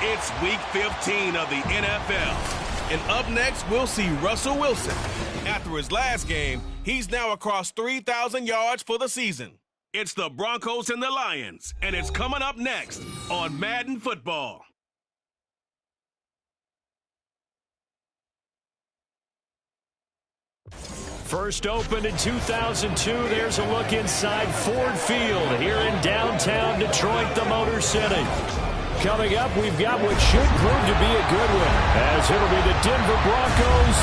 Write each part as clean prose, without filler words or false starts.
It's Week 15 of the NFL. And up next, we'll see Russell Wilson. After his last game, he's now across 3,000 yards for the season. It's the Broncos and the Lions, and it's coming up next on Madden Football. First opened in 2002, there's a look inside Ford Field here in downtown Detroit, the Motor City. Coming up, we've got what should prove to be a good one, as it'll be the Denver Broncos.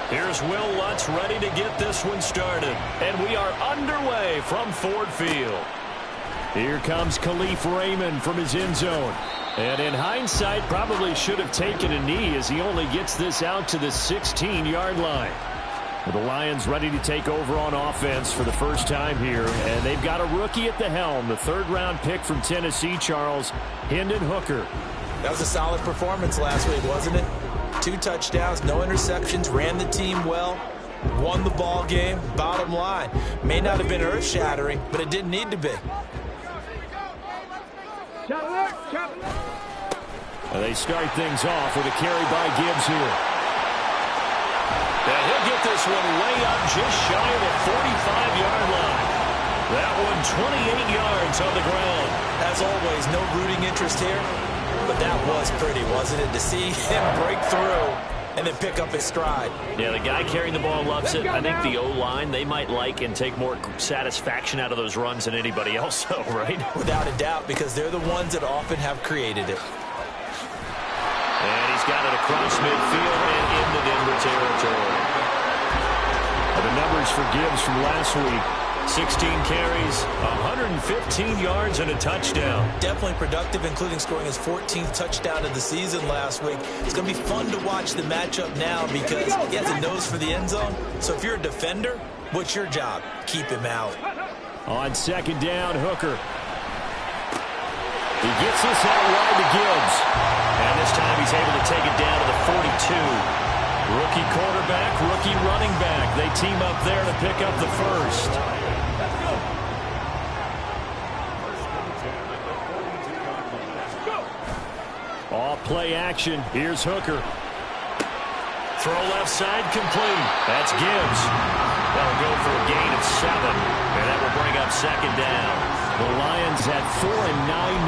Here's Will Lutz ready to get this one started. And we are underway from Ford Field. Here comes Khalif Raymond from his end zone. And in hindsight, probably should have taken a knee as he only gets this out to the 16-yard line. The Lions ready to take over on offense for the first time here. And they've got a rookie at the helm, the third-round pick from Tennessee, Charles, Hendon Hooker. That was a solid performance last week, wasn't it? 2 touchdowns, no interceptions, ran the team well, won the ball game. Bottom line, may not have been earth-shattering, but it didn't need to be. They start things off with a carry by Gibbs here. And he'll get this one way up just shy of the 45-yard line. That one 28 yards on the ground. As always, no rooting interest here, but that was pretty, wasn't it? To see him break through and then pick up his stride. Yeah, the guy carrying the ball loves it. I think the O-line, they might like and take more satisfaction out of those runs than anybody else, though, right? Without a doubt, because they're the ones that often have created it. And he's got it across midfield and into Denver territory. The numbers for Gibbs from last week. 16 carries, 115 yards, and a touchdown. Definitely productive, including scoring his 14th touchdown of the season last week. It's going to be fun to watch the matchup now because he has a nose for the end zone. So if you're a defender, what's your job? Keep him out. On second down, Hooker. He gets this out wide to Gibbs. And this time he's able to take it down to the 42. Rookie quarterback, rookie running back. They team up there to pick up the first. All play action. Here's Hooker. Throw left side complete. That's Gibbs. That'll go for a gain of 7. And that will bring up second down. The Lions had 4-9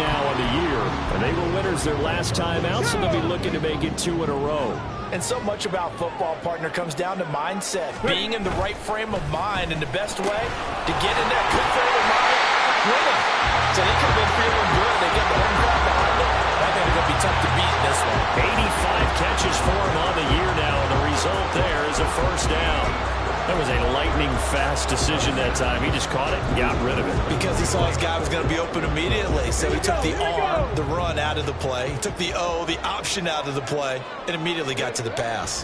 now on the year. And they were winners their last time out, so they'll be looking to make it 2 in a row. And so much about football, partner, comes down to mindset. Being in the right frame of mind, and the best way to get in that good frame of mind, winning. So they could have been feeling good. They got the home crowd behind them. I think it's going to be tough to beat in this one. 85 catches for him on the year now, and the result there is a first down. That was a lightning-fast decision that time. He just caught it and got rid of it. Because he saw his guy was going to be open immediately. So he took the R, the run, out of the play. He took the O, the option, out of the play, and immediately got to the pass.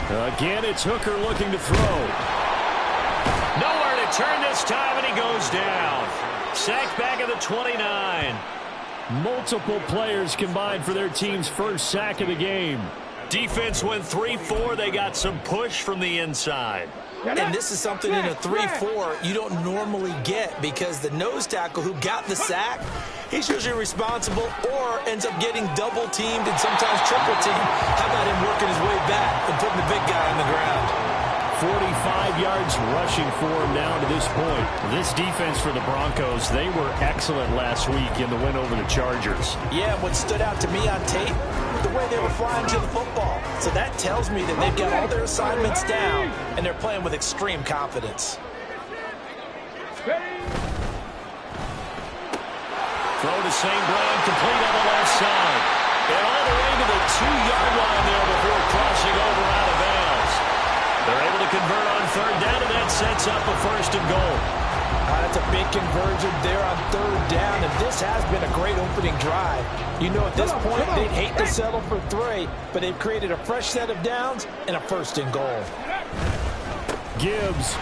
Again, it's Hooker looking to throw. Nowhere to turn this time, and he goes down. Sacked back at the 29. Multiple players combined for their team's first sack of the game. Defense went 3-4. They got some push from the inside. And this is something in a 3-4 you don't normally get because the nose tackle who got the sack, he's usually responsible or ends up getting double-teamed and sometimes triple-teamed. How about him working his way back and putting the big guy on the ground? 45 yards rushing for him down to this point. This defense for the Broncos, they were excellent last week in the win over the Chargers. Yeah, what stood out to me on tape, the way they were flying to the football. So that tells me that they've got all their assignments down, and they're playing with extreme confidence. Throw to St. Brown, complete on the left side. And all the way to the 2-yard line there before crossing over out of bounds. convert on third down, and that sets up a first and goal. That's a big conversion there on third down, and this has been a great opening drive. You know, at this point, they'd hate to settle for 3, but they've created a fresh set of downs and a first and goal. Gibbs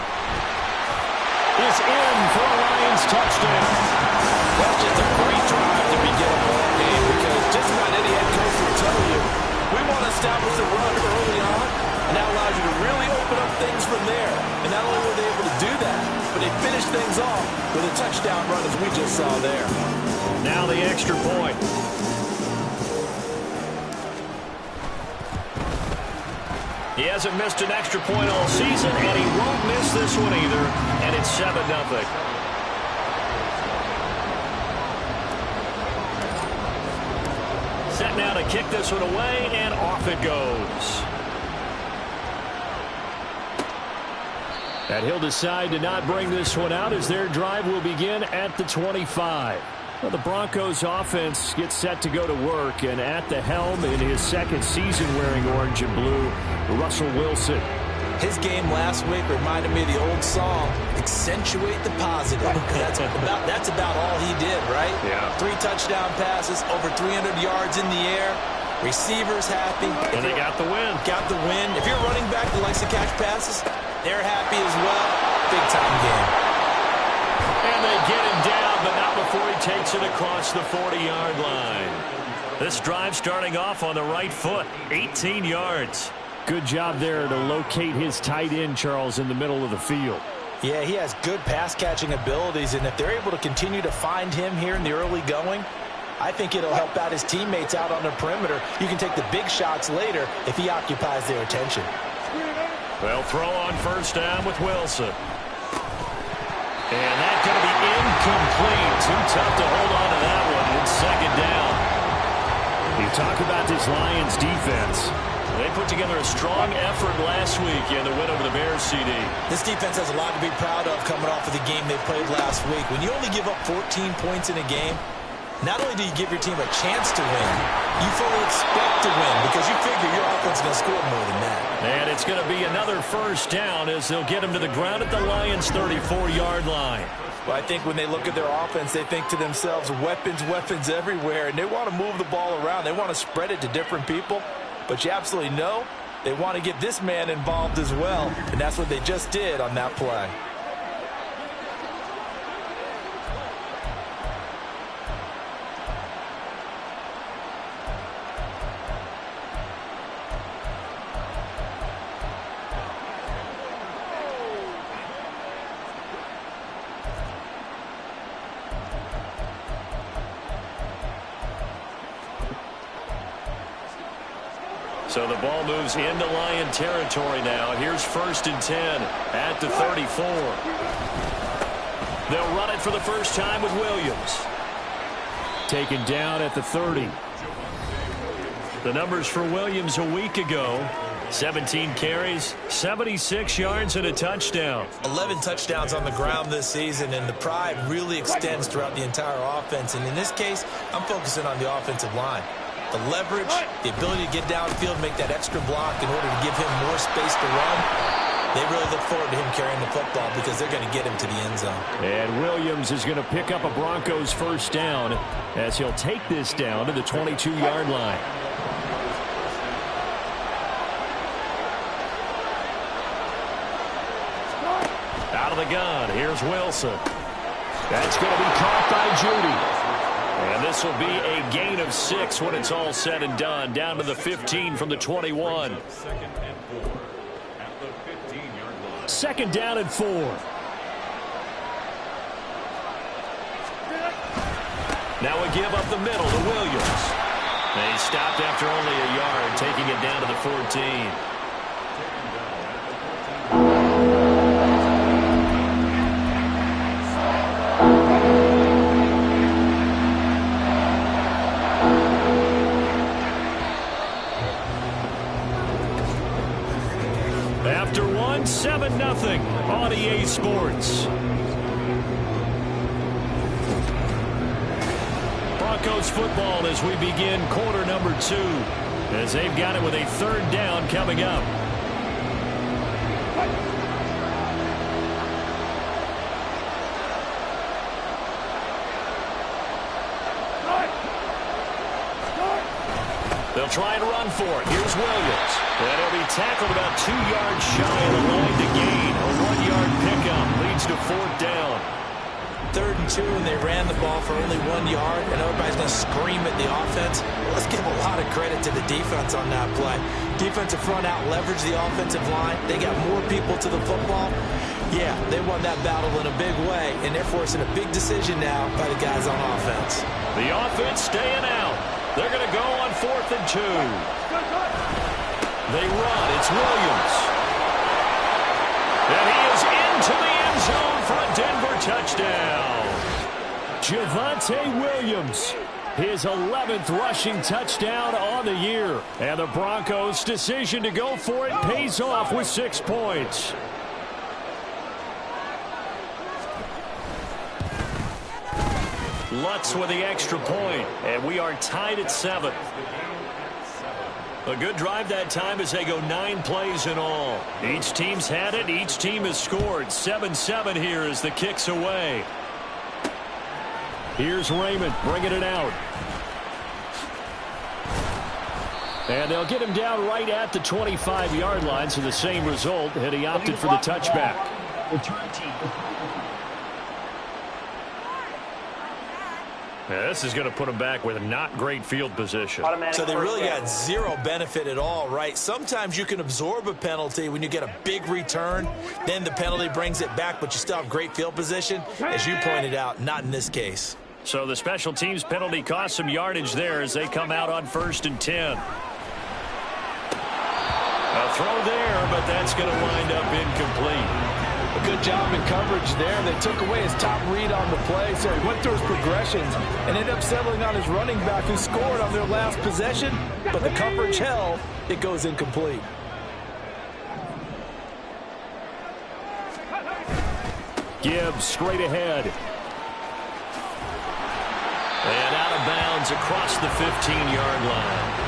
is in for a Lions touchdown. That's just a great drive to begin a ball game, because just about any head coach will tell you, we want to establish the run early on, and that allows you to really open up things from there. And not only were they able to do that, but they finished things off with a touchdown run, as we just saw there. Now the extra point. He hasn't missed an extra point all season, and he won't miss this one either, and it's 7-0. Set now to kick this one away, and off it goes. And he'll decide to not bring this one out as their drive will begin at the 25. Well, the Broncos offense gets set to go to work, and at the helm in his second season wearing orange and blue, Russell Wilson. His game last week reminded me of the old song, accentuate the positive. That's about all he did, right? Yeah. 3 touchdown passes, over 300 yards in the air. Receivers happy. And they got the win. Got the win. If you're a running back that likes to catch passes, they're happy as well. Big-time game. And they get him down, but not before he takes it across the 40-yard line. This drive starting off on the right foot, 18 yards. Good job there to locate his tight end, Charles, in the middle of the field. Yeah, he has good pass-catching abilities, and if they're able to continue to find him here in the early going, I think it'll help out his teammates out on the perimeter. You can take the big shots later if he occupies their attention. Well, throw on first down with Wilson. And that's going to be incomplete. Too tough to hold on to that one. It's second down. You talk about this Lions defense. They put together a strong effort last week in the win over the Bears, CD. This defense has a lot to be proud of coming off of the game they played last week. When you only give up 14 points in a game, not only do you give your team a chance to win, you fully expect to win because you figure your offense is going to score more than that. And it's going to be another first down as they'll get him to the ground at the Lions' 34-yard line. Well, I think when they look at their offense, they think to themselves, weapons, weapons everywhere, and they want to move the ball around. They want to spread it to different people, but you absolutely know they want to get this man involved as well, and that's what they just did on that play. So the ball moves into Lion territory now. Here's 1st and 10 at the 34. They'll run it for the first time with Williams. Taken down at the 30. The numbers for Williams a week ago: 17 carries, 76 yards, and a touchdown. 11 touchdowns on the ground this season, and the pride really extends throughout the entire offense. And in this case, I'm focusing on the offensive line. The leverage, the ability to get downfield, make that extra block in order to give him more space to run. They really look forward to him carrying the football because they're going to get him to the end zone. And Williams is going to pick up a Broncos first down as he'll take this down to the 22-yard line. Out of the gun, here's Wilson. That's going to be caught by Judy. And this will be a gain of 6 when it's all said and done. Down to the 15 from the 21. Second down and 4. Now we give up the middle to Williams. They stopped after only a yard, taking it down to the 14. After 7-0 on EA Sports. Broncos football as we begin quarter number 2, as they've got it with a third down coming up. They'll try and run for it. Here's Williams. And he'll be tackled about 2 yards shy of the line to gain. A 1-yard pickup leads to 4th down. 3rd and 2, and they ran the ball for only 1 yard, and everybody's going to scream at the offense. Well, let's give a lot of credit to the defense on that play. Defensive front out leveraged the offensive line. They got more people to the football. Yeah, they won that battle in a big way, and they're forcing a big decision now by the guys on offense. The offense staying out. They're going to go on 4th and 2. They run. It's Williams. And he is into the end zone for a Denver touchdown. Javonte Williams, his 11th rushing touchdown on the year. And the Broncos' decision to go for it pays off with 6 points. Lutz with the extra point, and we are tied at 7. A good drive that time as they go 9 plays in all. Each team's had it. Each team has scored. 7-7 here as the kick's away. Here's Raymond bringing it out. And they'll get him down right at the 25-yard line, so the same result, and he opted for the touchback. Yeah, this is going to put them back with not great field position. So they really got zero benefit at all, right? Sometimes you can absorb a penalty when you get a big return. Then the penalty brings it back, but you still have great field position. As you pointed out, not in this case. So the special teams penalty cost some yardage there as they come out on 1st and 10. A throw there, but that's going to wind up incomplete. A good job in coverage there. They took away his top read on the play, so he went through his progressions and ended up settling on his running back who scored on their last possession, but the coverage held. It goes incomplete. Gibbs straight ahead. And out of bounds across the 15-yard line.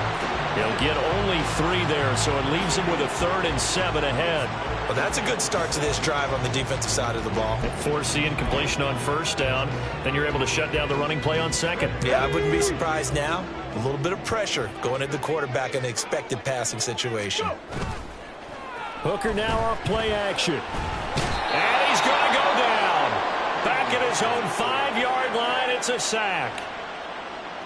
He'll get only 3 there, so it leaves him with a 3rd and 7 ahead. Well, that's a good start to this drive on the defensive side of the ball. Force the incompletion on 1st down. Then you're able to shut down the running play on 2nd. Yeah, I wouldn't be surprised now. A little bit of pressure going at the quarterback in the expected passing situation. Hooker now off play action. And he's going to go down. Back at his own 5-yard line, it's a sack.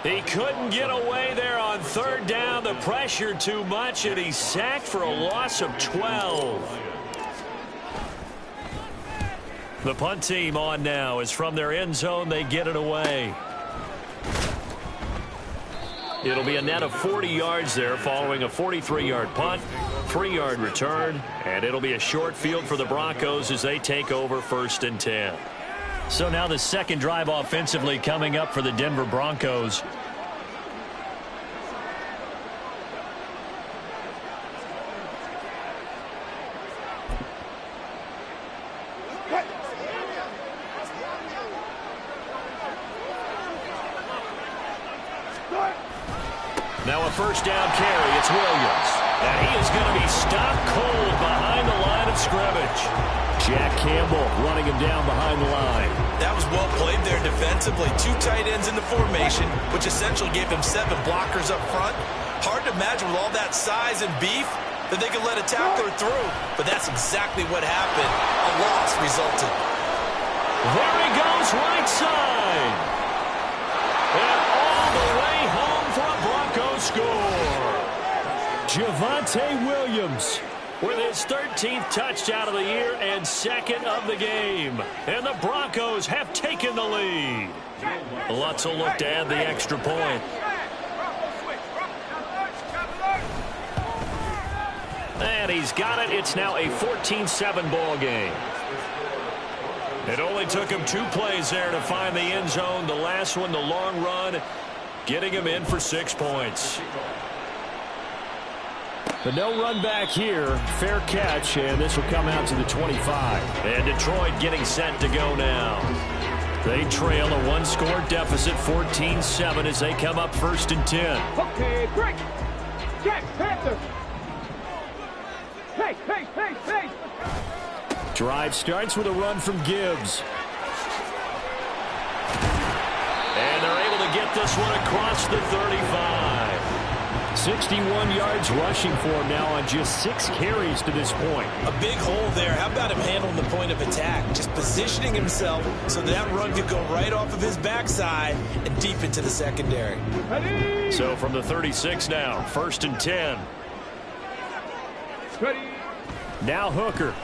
He couldn't get away there on 3rd down. The pressure too much, and he's sacked for a loss of 12. The punt team on now is from their end zone. They get it away. It'll be a net of 40 yards there following a 43-yard punt, 3-yard return, and it'll be a short field for the Broncos as they take over 1st and 10. So now the second drive offensively coming up for the Denver Broncos. Now a 1st down carry. It's Williams. And he is going to be stopped cold behind the line of scrimmage. Jack Campbell running him down behind the line. That was well played there defensively. 2 tight ends in the formation, which essentially gave him 7 blockers up front. Hard to imagine with all that size and beef that they could let a tackler through. But that's exactly what happened. A loss resulted. There he goes, right side. And all the way home for a Broncos score. Javonte Williams with his 13th touchdown of the year and 2nd of the game. And the Broncos have taken the lead. Lutz will look to add the extra point. And he's got it. It's now a 14-7 ball game. It only took him 2 plays there to find the end zone. The last one, the long run, getting him in for 6 points. But no run back here. Fair catch, and this will come out to the 25. And Detroit getting set to go now. They trail a 1-score deficit, 14-7, as they come up 1st and 10. Okay, break. Jack Panther. Hey, hey, hey, hey. Drive starts with a run from Gibbs. And they're able to get this one across the 35. 61 yards rushing for him now on just 6 carries to this point. A big hole there. How about him handling the point of attack? Just positioning himself so that run could go right off of his backside and deep into the secondary. So from the 36 now, 1st and 10. Now Hooker.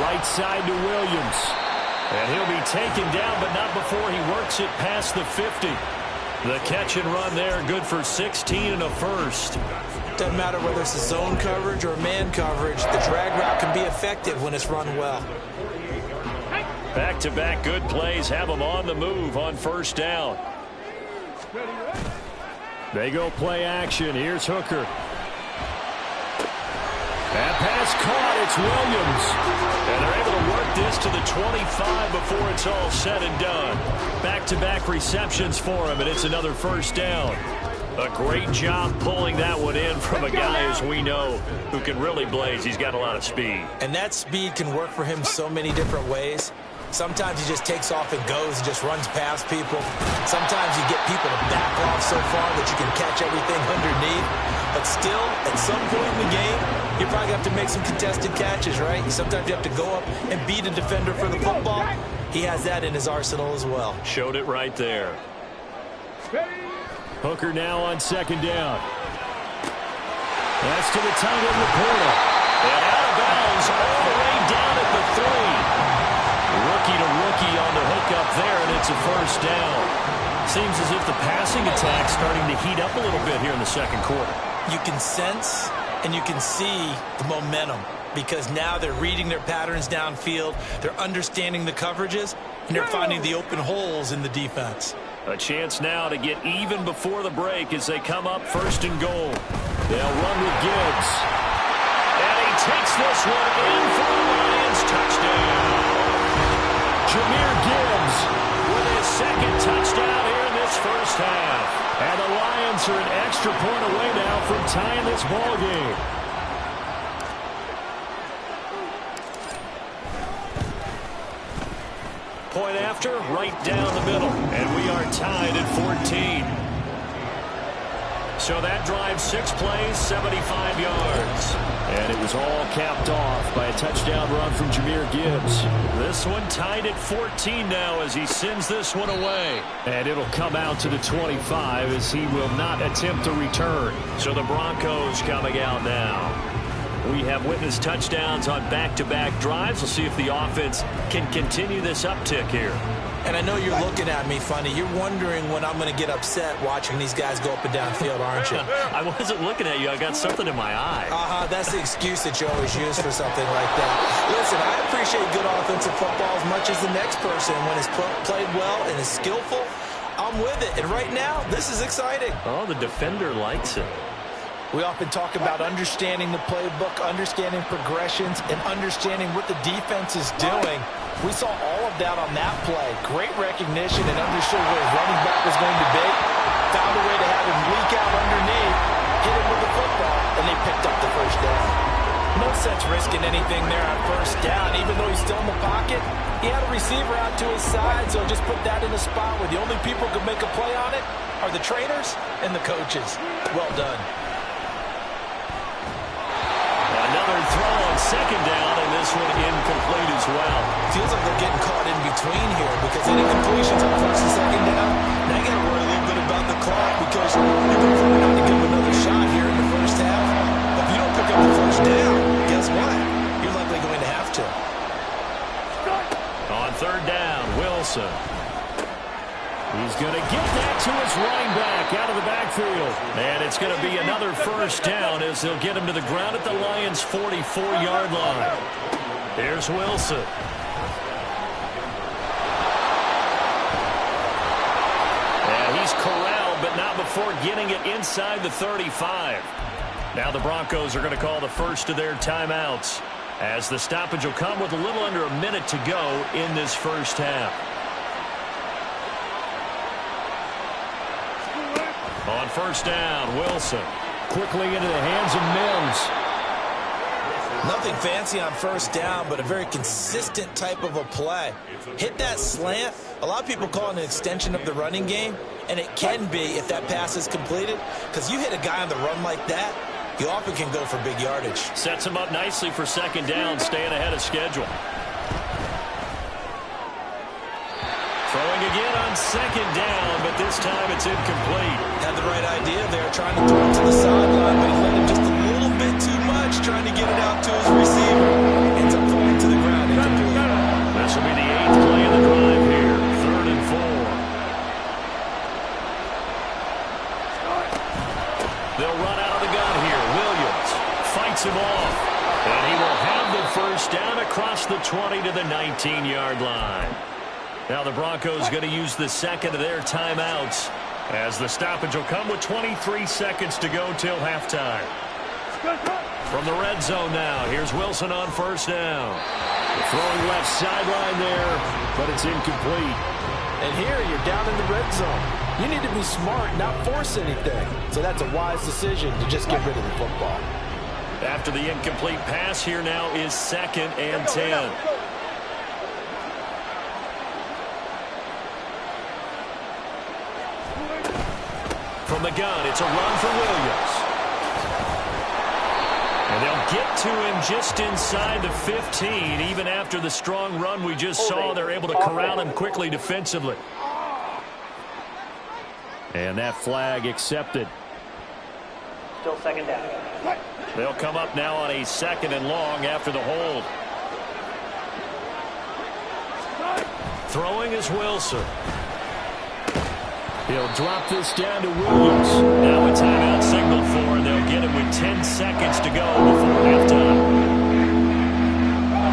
Right side to Williams. And he'll be taken down, but not before he works it past the 50. The catch and run there, good for 16 and a first. Doesn't matter whether it's a zone coverage or man coverage, the drag route can be effective when it's run well. Back-to-back good plays have them on the move on 1st down. They go play action. Here's Hooker. That pass caught. It's Williams. And they're able to work this to the 25 before it's all said and done. Back-to-back receptions for him, and it's another 1st down. A great job pulling that one in from a guy, as we know, who can really blaze. He's got a lot of speed. And that speed can work for him so many different ways. Sometimes he just takes off and goes and just runs past people. Sometimes you get people to back off so far that you can catch everything underneath. But still, at some point in the game, you probably have to make some contested catches, right? Sometimes you have to go up and beat a defender for the football. He has that in his arsenal as well. Showed it right there. Hooker now on 2nd down. That's to the tight end, Laporta. And out of bounds all the way down at the 3. Rookie to rookie on the hook up there, and it's a 1st down. Seems as if the passing attack's starting to heat up a little bit here in the 2nd quarter. You can sense and you can see the momentum because now they're reading their patterns downfield, they're understanding the coverages, and they're finding the open holes in the defense. A chance now to get even before the break as they come up 1st and goal. They'll run with Gibbs. And he takes this one in for the Lions touchdown. Jahmyr Gibbs with his 2nd touchdown here in this 1st half. And the Lions are an extra point away now from tying this ball game. Point after, right down the middle. And we are tied at 14. So that drive, 6 plays, 75 yards. And it was all capped off by a touchdown run from Jahmyr Gibbs. This one tied at 14 now as he sends this one away. And it'll come out to the 25 as he will not attempt to return. So the Broncos coming out now. We have witnessed touchdowns on back-to-back drives. We'll see if the offense can continue this uptick here. And I know you're looking at me funny. You're wondering when I'm going to get upset watching these guys go up and down field, aren't you? I wasn't looking at you. I got something in my eye. That's the excuse that you always use for something like that. Listen, I appreciate good offensive football as much as the next person. When it's played well and is skillful, I'm with it. And right now, this is exciting. Oh, the defender likes it. We often talk about understanding the playbook, understanding progressions, and understanding what the defense is doing. We saw all of that on that play. Great recognition and understood where his running back was going to be. Found a way to have him leak out underneath, hit him with the football, and they picked up the 1st down. No sense risking anything there on 1st down. Even though he's still in the pocket, he had a receiver out to his side, so just put that in a spot where the only people who can make a play on it are the trainers and the coaches. Well done. Another throw on 2nd down, and this one incomplete as well. Feels like they're getting caught in between here because any completions on 1st and 2nd down, now you got to worry a little bit about the clock because you're going to have to give them another shot here in the 1st half. If you don't pick up the 1st down, guess what? You're likely going to have to. On 3rd down, Wilson. He's going to get that to his running back out of the backfield. And it's going to be another 1st down as they'll get him to the ground at the Lions' 44-yard line. Here's Wilson. And he's corralled, but not before getting it inside the 35. Now the Broncos are going to call the first of their timeouts as the stoppage will come with a little under a minute to go in this 1st half. On 1st down, Wilson quickly into the hands of Mims. Nothing fancy on first down, but a very consistent type of a play. Hit that slant. A lot of people call it an extension of the running game, and it can be if that pass is completed, because you hit a guy on the run like that, you often can go for big yardage. Sets him up nicely for second down, staying ahead of schedule. Throwing again on second down, but this time it's incomplete. Had the right idea there, trying to throw it to the sideline, but he let him just a little bit too much, trying to get it out to his receiver. Ends up falling to the ground. Incomplete. This will be the 8th play of the drive here. 3rd and 4. They'll run out of the gun here. Williams fights him off, and he will have the first down across the 20 to the 19-yard line. Now the Broncos going to use the second of their timeouts, as the stoppage will come with 23 seconds to go till halftime. From the red zone now, here's Wilson on first down. Throwing left sideline there, but it's incomplete. And here you're down in the red zone. You need to be smart, not force anything. So that's a wise decision to just get rid of the football. After the incomplete pass, here now is 2nd and 10. From the gun, it's a run for Williams. And they'll get to him just inside the 15. Even after the strong run we just saw, they're able to corral him quickly defensively. And that flag accepted. Still second down. They'll come up now on a 2nd and long after the hold. Throwing is Wilson. He'll drop this down to Williams. Now a timeout signaled for, and they'll get it with 10 seconds to go before halftime.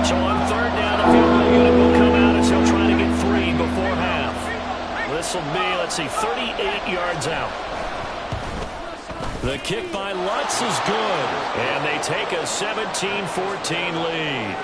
So on 3rd down, a field goal unit will come out as he'll try to get 3 before half. This will be, let's see, 38 yards out. The kick by Lutz is good, and they take a 17-14 lead.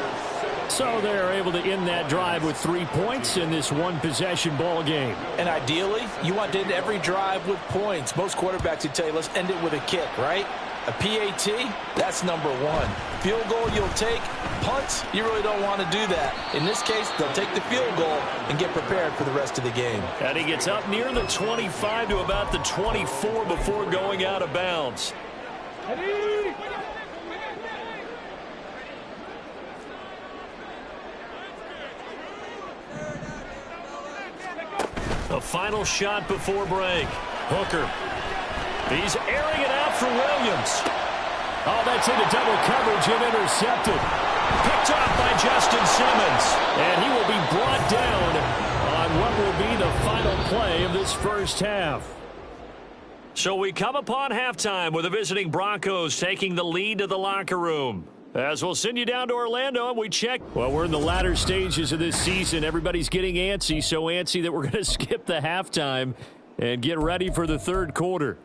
So they're able to end that drive with 3 points in this one-possession ball game. And ideally, you want to end every drive with points. Most quarterbacks would tell you, let's end it with a kick, right? A PAT, that's number 1. Field goal you'll take. Punts, you really don't want to do that. In this case, they'll take the field goal and get prepared for the rest of the game. And he gets up near the 25 to about the 24 before going out of bounds. A final shot before break. Hooker. He's airing it out for Williams. Oh, that's into double coverage and intercepted. Picked off by Justin Simmons. And he will be brought down on what will be the final play of this first half. So we come upon halftime with the visiting Broncos taking the lead to the locker room. As we'll send you down to Orlando and we check. Well, we're in the latter stages of this season. Everybody's getting antsy, so antsy that we're going to skip the halftime and get ready for the 3rd quarter.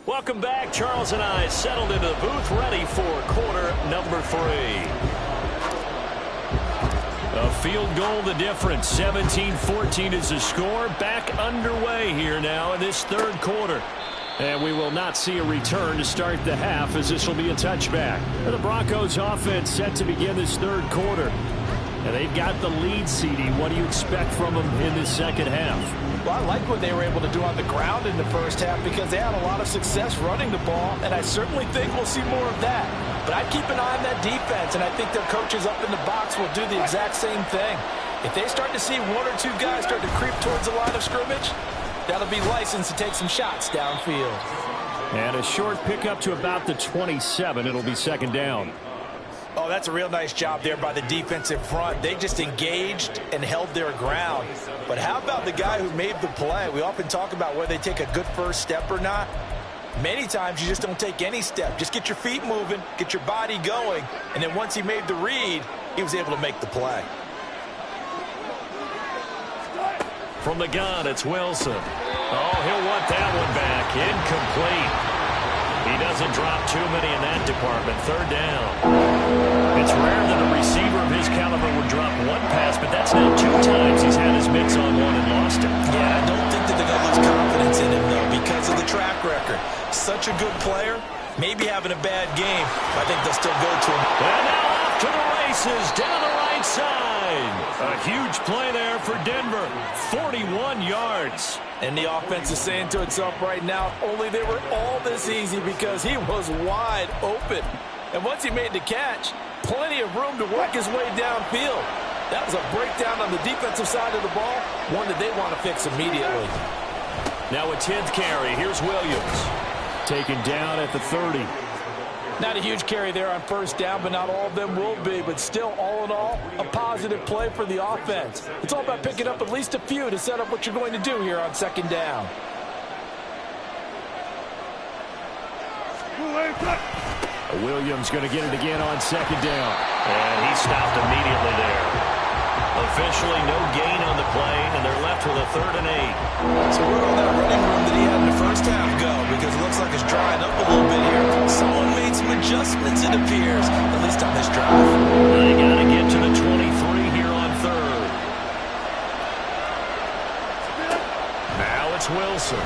Welcome back. Charles and I settled into the booth, ready for quarter number 3. A field goal the difference. 17-14 is the score. Back underway here now in this 3rd quarter. And we will not see a return to start the half, as this will be a touchback. The Broncos offense set to begin this 3rd quarter. And they've got the lead, CD. What do you expect from them in this 2nd half? Well, I like what they were able to do on the ground in the first half because they had a lot of success running the ball, and I certainly think we'll see more of that. But I'd keep an eye on that defense, and I think their coaches up in the box will do the exact same thing. If they start to see 1 or 2 guys start to creep towards the line of scrimmage, that'll be licensed to take some shots downfield. And a short pickup to about the 27. It'll be 2nd down. Oh, that's a real nice job there by the defensive front. They just engaged and held their ground. But how about the guy who made the play? We often talk about whether they take a good first step or not. Many times you just don't take any step. Just get your feet moving, get your body going, and then once he made the read, he was able to make the play. From the gun, it's Wilson. Oh, he'll want that one back. Incomplete. He doesn't drop too many in that department. 3rd down. It's rare that a receiver of his caliber would drop 1 pass, but that's now 2 times he's had his mitts on one and lost it. Yeah, I don't think that they're going to lose confidence in him, though, because of the track record. Such a good player. Maybe having a bad game. I think they'll still go to him. And now off to the races down the right side. A huge play there for Denver. 41 yards. And the offense is saying to itself right now, only they were all this easy because he was wide open. And once he made the catch, plenty of room to work his way downfield. That was a breakdown on the defensive side of the ball, one that they want to fix immediately. Now a 10th carry. Here's Williams. Taken down at the 30. Not a huge carry there on first down, but not all of them will be. But still, all in all, a positive play for the offense. It's all about picking up at least a few to set up what you're going to do here on second down. Williams going to get it again on second down. And he stopped immediately there. Officially no gain on the play, and they're left with a 3rd and 8. So where all that running room that he had in the first half go? Because it looks like it's drying up a little bit here. Someone made some adjustments, it appears, at least on this drive. They got to get to the 23 here on 3rd. Now it's Wilson.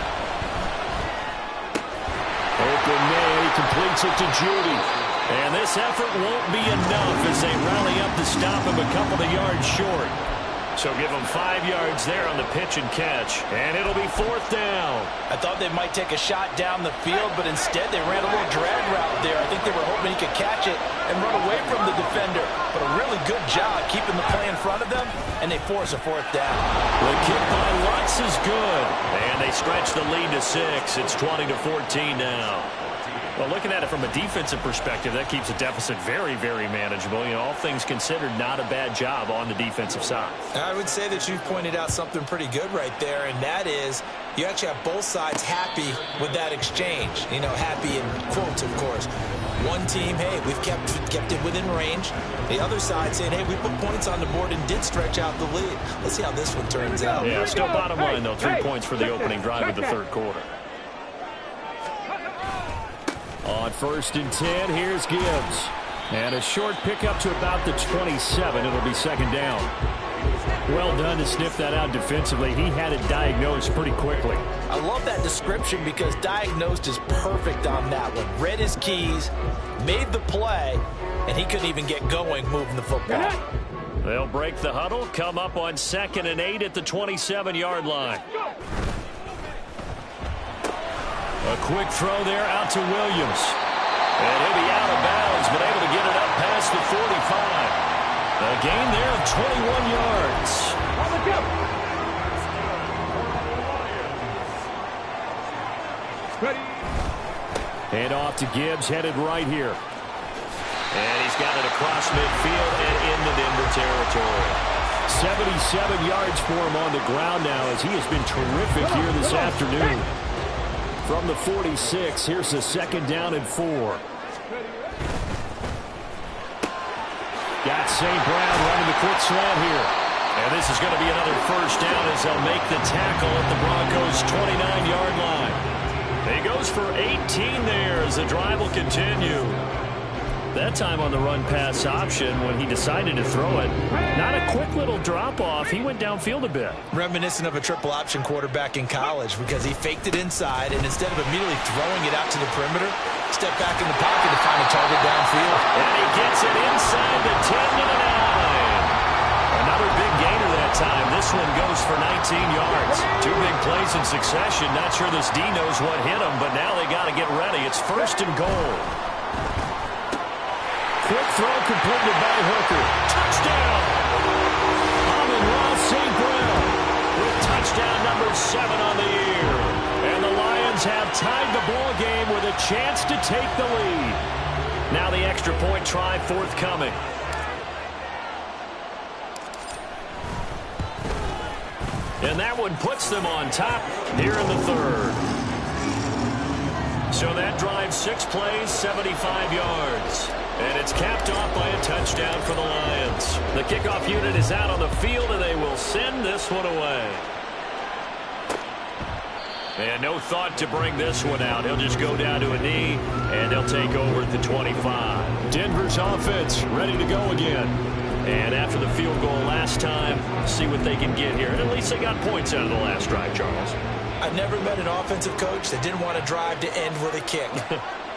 Open man, he completes it to Judy. And this effort won't be enough as they rally up to stop him a couple of yards short. So give him 5 yards there on the pitch and catch. And it'll be 4th down. I thought they might take a shot down the field, but instead they ran a little drag route there. I think they were hoping he could catch it and run away from the defender. But a really good job keeping the play in front of them, and they force a 4th down. The kick by Lutz is good. And they stretch the lead to 6. It's 20-14 now. Well, looking at it from a defensive perspective, that keeps the deficit very, very manageable. You know, all things considered, not a bad job on the defensive side. I would say that you've pointed out something pretty good right there, and that is you actually have both sides happy with that exchange. You know, happy in quotes, of course. One team, hey, we've kept it within range. The other side saying, hey, we put points on the board and did stretch out the lead. Let's see how this one turns out. Yeah, still bottom line, though. 3 points for the opening drive of the 3rd quarter. On 1st and 10, here's Gibbs. And a short pickup to about the 27. It'll be 2nd down. Well done to sniff that out defensively. He had it diagnosed pretty quickly. I love that description because diagnosed is perfect on that one. Read his keys, made the play, and he couldn't even get going moving the football. They'll break the huddle, come up on 2nd and 8 at the 27-yard line. A quick throw there out to Williams. And he'll be out of bounds, but able to get it up past the 45. A gain there of 21 yards. Hand off to Gibbs, headed right here. And he's got it across midfield and into Denver territory. 77 yards for him on the ground now as he has been terrific here this afternoon. From the 46, here's the 2nd down and 4. Got St. Brown running the quick slant here. And this is going to be another 1st down as they'll make the tackle at the Broncos' 29-yard line. He goes for 18 there as the drive will continue. That time on the run-pass option when he decided to throw it. Not a quick little drop-off. He went downfield a bit. Reminiscent of a triple option quarterback in college because he faked it inside, and instead of immediately throwing it out to the perimeter, stepped back in the pocket to find a target downfield. And he gets it inside the 10 to the 9. Another big gainer that time. This one goes for 19 yards. 2 big plays in succession. Not sure this D knows what hit him, but now they got to get ready. It's 1st and goal. Quick throw completed by Hooker. Touchdown! Amon-Ra St. Brown with touchdown number 7 on the year. And the Lions have tied the ball game with a chance to take the lead. Now the extra point try forthcoming. And that one puts them on top here in the 3rd. So that drives 6 plays, 75 yards. And it's capped off by a touchdown for the Lions. The kickoff unit is out on the field, and they will send this one away. And no thought to bring this one out. He'll just go down to a knee, and they'll take over at the 25. Denver's offense ready to go again. And after the field goal last time, see what they can get here. And at least they got points out of the last drive, Charles. I've never met an offensive coach that didn't want to drive to end with a kick.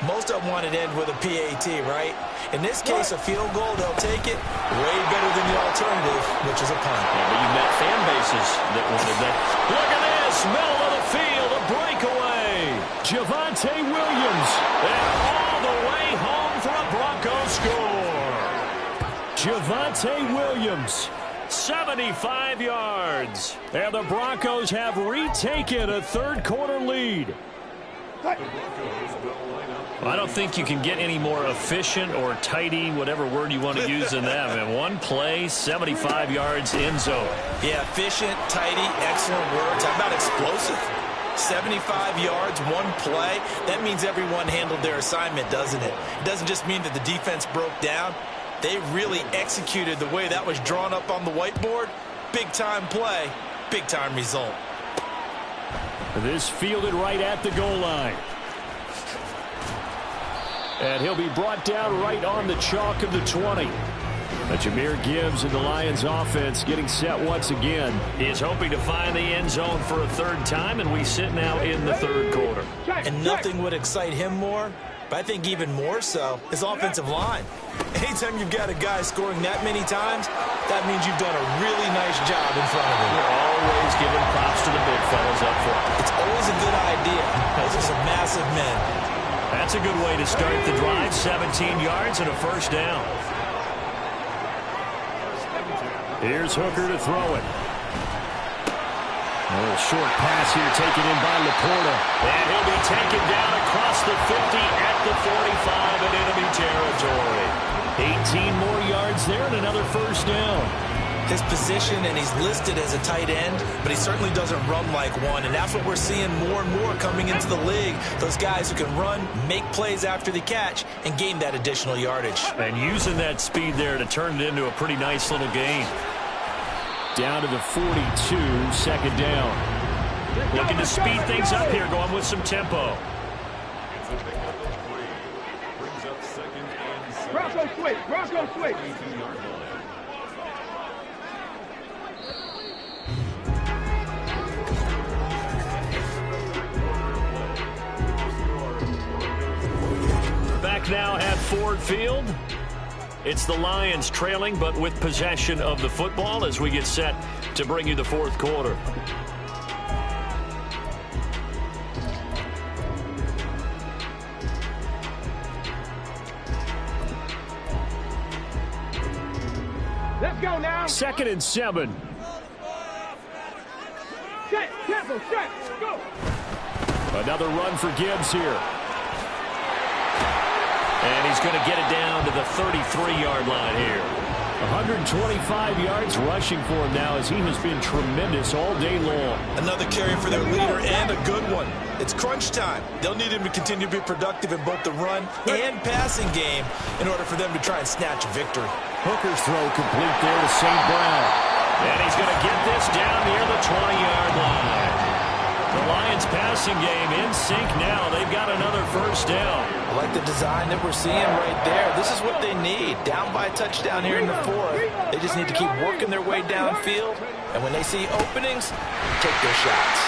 Most of them want to end with a PAT, right? In this case, a field goal, they'll take it way better than the alternative, which is a punt. Yeah, but you've met fan bases that wanted that. Look at this, middle of the field, a breakaway. Javonte Williams, and all the way home for a Broncos score. Javonte Williams, 75 yards. And the Broncos have retaken a third-quarter lead. I don't think you can get any more efficient or tidy, whatever word you want to use in that. And one play, 75 yards, end zone. Yeah, efficient, tidy, excellent words. How about explosive? 75 yards, one play. That means everyone handled their assignment, doesn't it? It doesn't just mean that the defense broke down. They really executed the way that was drawn up on the whiteboard. Big-time play, big-time result. This fielded right at the goal line. And he'll be brought down right on the chalk of the 20. Jameer Gibbs and the Lions offense getting set once again. He is hoping to find the end zone for a third time, and we sit now in the third quarter. And nothing would excite him more, but I think even more so, his offensive line. Anytime you've got a guy scoring that many times, that means you've done a really nice job in front of him. We're always giving props to the big fellas up front. It's always a good idea. Those are some massive men. That's a good way to start the drive. 17 yards and a first down. Here's Hooker to throw it. A little short pass here taken in by Laporta. And he'll be taken down across the 50 at the 45 in enemy territory. 18 more yards there and another first down. His position, and he's listed as a tight end, but he certainly doesn't run like one, and that's what we're seeing more and more coming into the league. Those guys who can run, make plays after the catch, and gain that additional yardage. And using that speed there to turn it into a pretty nice little gain. Down to the 42, second down. Looking to speed things up here, going with some tempo. Bronco switch, Bronco switch. Back now at Ford Field. It's the Lions trailing, but with possession of the football as we get set to bring you the fourth quarter. Let's go now. 2nd and 7. Set, tempo, set, go. Another run for Gibbs here. And he's going to get it down to the 33-yard line here. 125 yards rushing for him now as he has been tremendous all day long. Another carry for their leader and a good one. It's crunch time. They'll need him to continue to be productive in both the run and passing game in order for them to try and snatch a victory. Hooker's throw complete there to St. Brown. And he's going to get this down near the 20-yard line. The Lions passing game in sync now. They've got another first down. I like the design that we're seeing right there. This is what they need. Down by a touchdown here in the fourth. They just need to keep working their way downfield. And when they see openings, take their shots.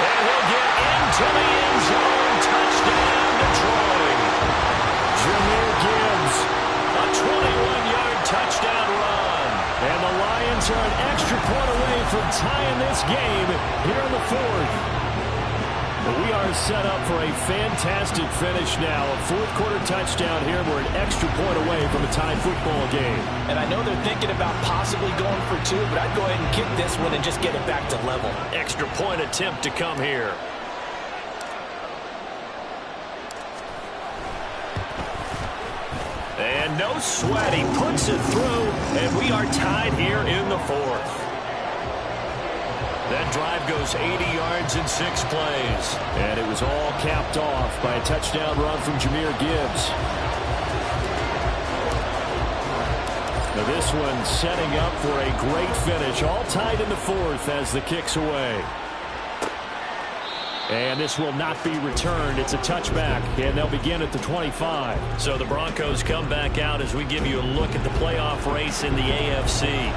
And he'll get into the end zone. Touchdown, Detroit. Jameer Gibbs, a 21-yard touchdown run. And the Lions are an extra point away from tying this game here in the fourth. We are set up for a fantastic finish now. A fourth-quarter touchdown here. We're an extra point away from a tied football game. And I know they're thinking about possibly going for two, but I'd go ahead and kick this one and just get it back to level. Extra point attempt to come here. And no sweat. He puts it through, and we are tied here in the fourth. That drive goes 80 yards in 6 plays. And it was all capped off by a touchdown run from Jameer Gibbs. Now this one setting up for a great finish. All tied in the fourth as the kick's away. And this will not be returned. It's a touchback, and they'll begin at the 25. So the Broncos come back out as we give you a look at the playoff race in the AFC.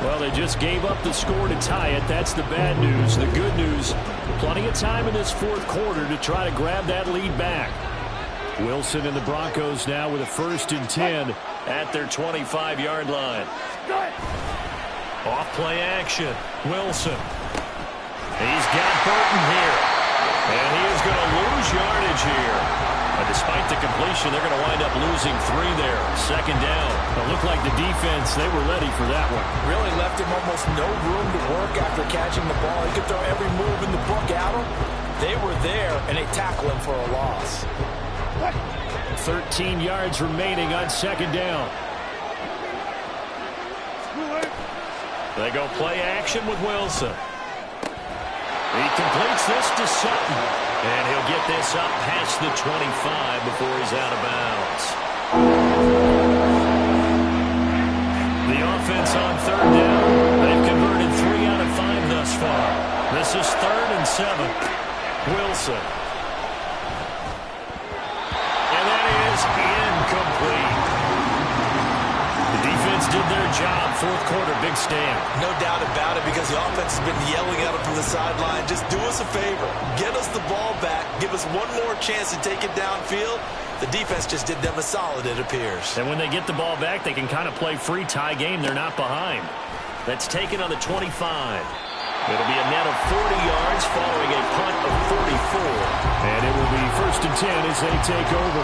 Well, they just gave up the score to tie it. That's the bad news. The good news, plenty of time in this fourth quarter to try to grab that lead back. Wilson and the Broncos now with a 1st and 10 at their 25-yard line. Off play action. Wilson. He's got Burton here. And he is going to lose yardage here. And despite the completion, they're going to wind up losing 3 there. 2nd down. It looked like the defense, they were ready for that one. Really left him almost no room to work after catching the ball. He could throw every move in the book at him. They were there, and they tackle him for a loss. 13 yards remaining on 2nd down. They go play action with Wilson. He completes this to Sutton. And he'll get this up past the 25 before he's out of bounds. The offense on 3rd down. They've converted 3 out of 5 thus far. This is 3rd and 7. Wilson. And that is incomplete. The defense did their job. 4th quarter, big stand. No doubt about it, because the offense has been yelling at him from the sideline. Just do us a favor. Get us the ball back. Give us one more chance to take it downfield. The defense just did them a solid, it appears. And when they get the ball back, they can kind of play free tie game. They're not behind. That's taken on the 25. It'll be a net of 40 yards following a punt of 44. And it will be 1st and 10 as they take over.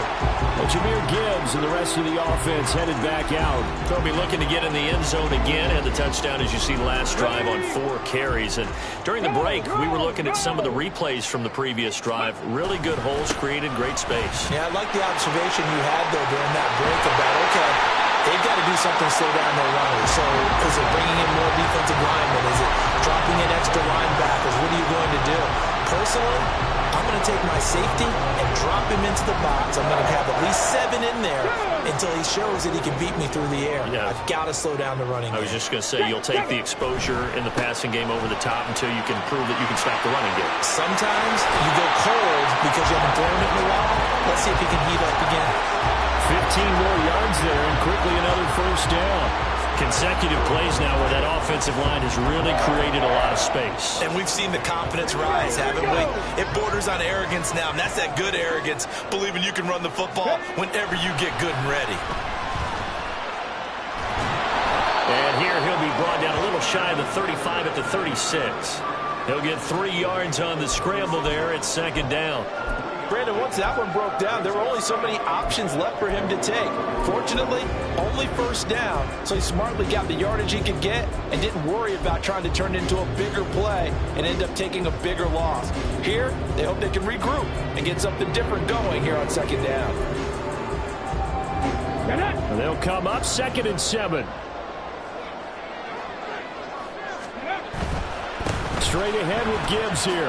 Well, Jahmyr Gibbs and the rest of the offense headed back out. They'll be looking to get in the end zone again. And the touchdown, as you see, last drive on 4 carries. And during the break, we were looking at some of the replays from the previous drive. Really good holes created, great space. Yeah, I like the observation you had, though, during that break about, okay, they've got to do something to slow down their runners. So is it bringing in more defensive linemen? Is it dropping in extra linebackers? What are you going to do? Personally, I'm going to take my safety and drop him into the box. I'm going to have at least 7 in there until he shows that he can beat me through the air. Yeah. I've got to slow down the running game. I was just going to say, you'll take the exposure in the passing game over the top until you can prove that you can stop the running game. Sometimes you go cold because you haven't thrown it in a while. Let's see if he can heat up again. 15 more yards there, and quickly another 1st down. Consecutive plays now where that offensive line has really created a lot of space. And we've seen the confidence rise, haven't we? It borders on arrogance now, and that's that good arrogance, believing you can run the football whenever you get good and ready. And here he'll be brought down a little shy of the 35 at the 36. He'll get 3 yards on the scramble there at 2nd down. Brandon, once that one broke down, there were only so many options left for him to take. Fortunately, only 1st down, so he smartly got the yardage he could get and didn't worry about trying to turn it into a bigger play and end up taking a bigger loss. Here, they hope they can regroup and get something different going here on 2nd down. And they'll come up 2nd and 7. Straight ahead with Gibbs here.